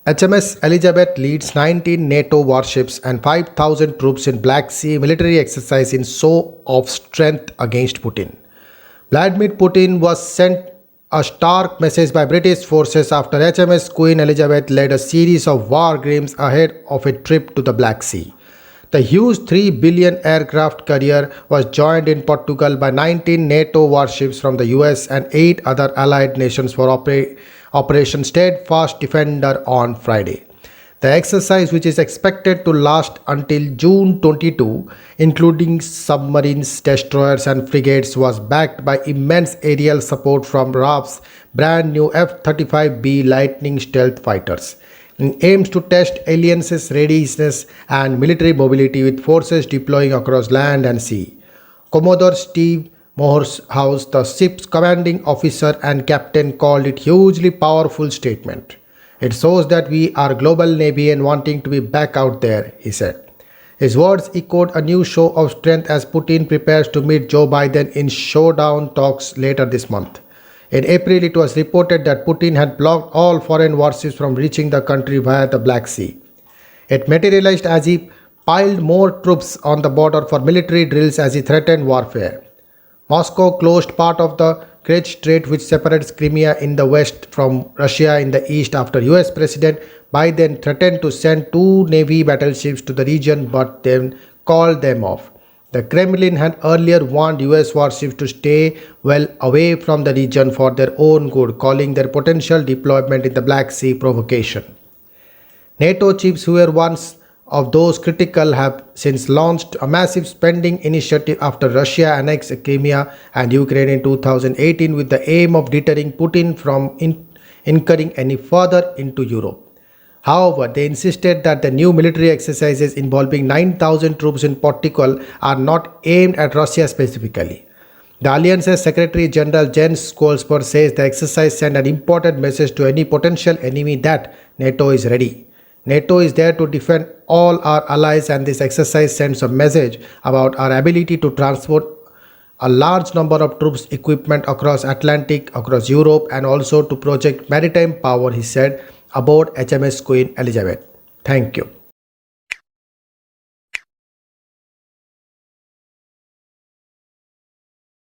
HMS Elizabeth leads 19 NATO warships and 5,000 troops in Black Sea military exercise in show of strength against Putin. Vladimir Putin was sent a stark message by British forces after HMS Queen Elizabeth led a series of war games ahead of a trip to the Black Sea. The huge 3 billion aircraft carrier was joined in Portugal by 19 NATO warships from the US and 8 other allied nations for Operation Steadfast Defender on Friday. The exercise, which is expected to last until June 22, including submarines, destroyers, and frigates, was backed by immense aerial support from RAF's brand new F 35B Lightning stealth fighters. It aims to test alliance's readiness and military mobility with forces deploying across land and sea. Commodore Steve Moorhouse, the ship's commanding officer and captain, called it hugely powerful statement. It shows that we are global navy and wanting to be back out there, he said. His words echoed a new show of strength as Putin prepares to meet Joe Biden in showdown talks later this month. In April, it was reported that Putin had blocked all foreign warships from reaching the country via the Black Sea. It materialized as he piled more troops on the border for military drills as he threatened warfare. Moscow closed part of the Kerch Strait, which separates Crimea in the west from Russia in the east, after US President Biden threatened to send 2 Navy battleships to the region but then called them off. The Kremlin had earlier warned US warships to stay well away from the region for their own good, calling their potential deployment in the Black Sea provocation. NATO chiefs, who were once of those critical, have since launched a massive spending initiative after Russia annexed Crimea and Ukraine in 2018 with the aim of deterring Putin from incurring any further into Europe. However, they insisted that the new military exercises involving 9,000 troops in Portugal are not aimed at Russia specifically. The Alliance's Secretary General Jens Stoltenberg says the exercise sent an important message to any potential enemy that NATO is ready. NATO is there to defend all our allies, and this exercise sends a message about our ability to transport a large number of troops equipment across Atlantic, across Europe, and also to project maritime power, he said, aboard HMS Queen Elizabeth. Thank you.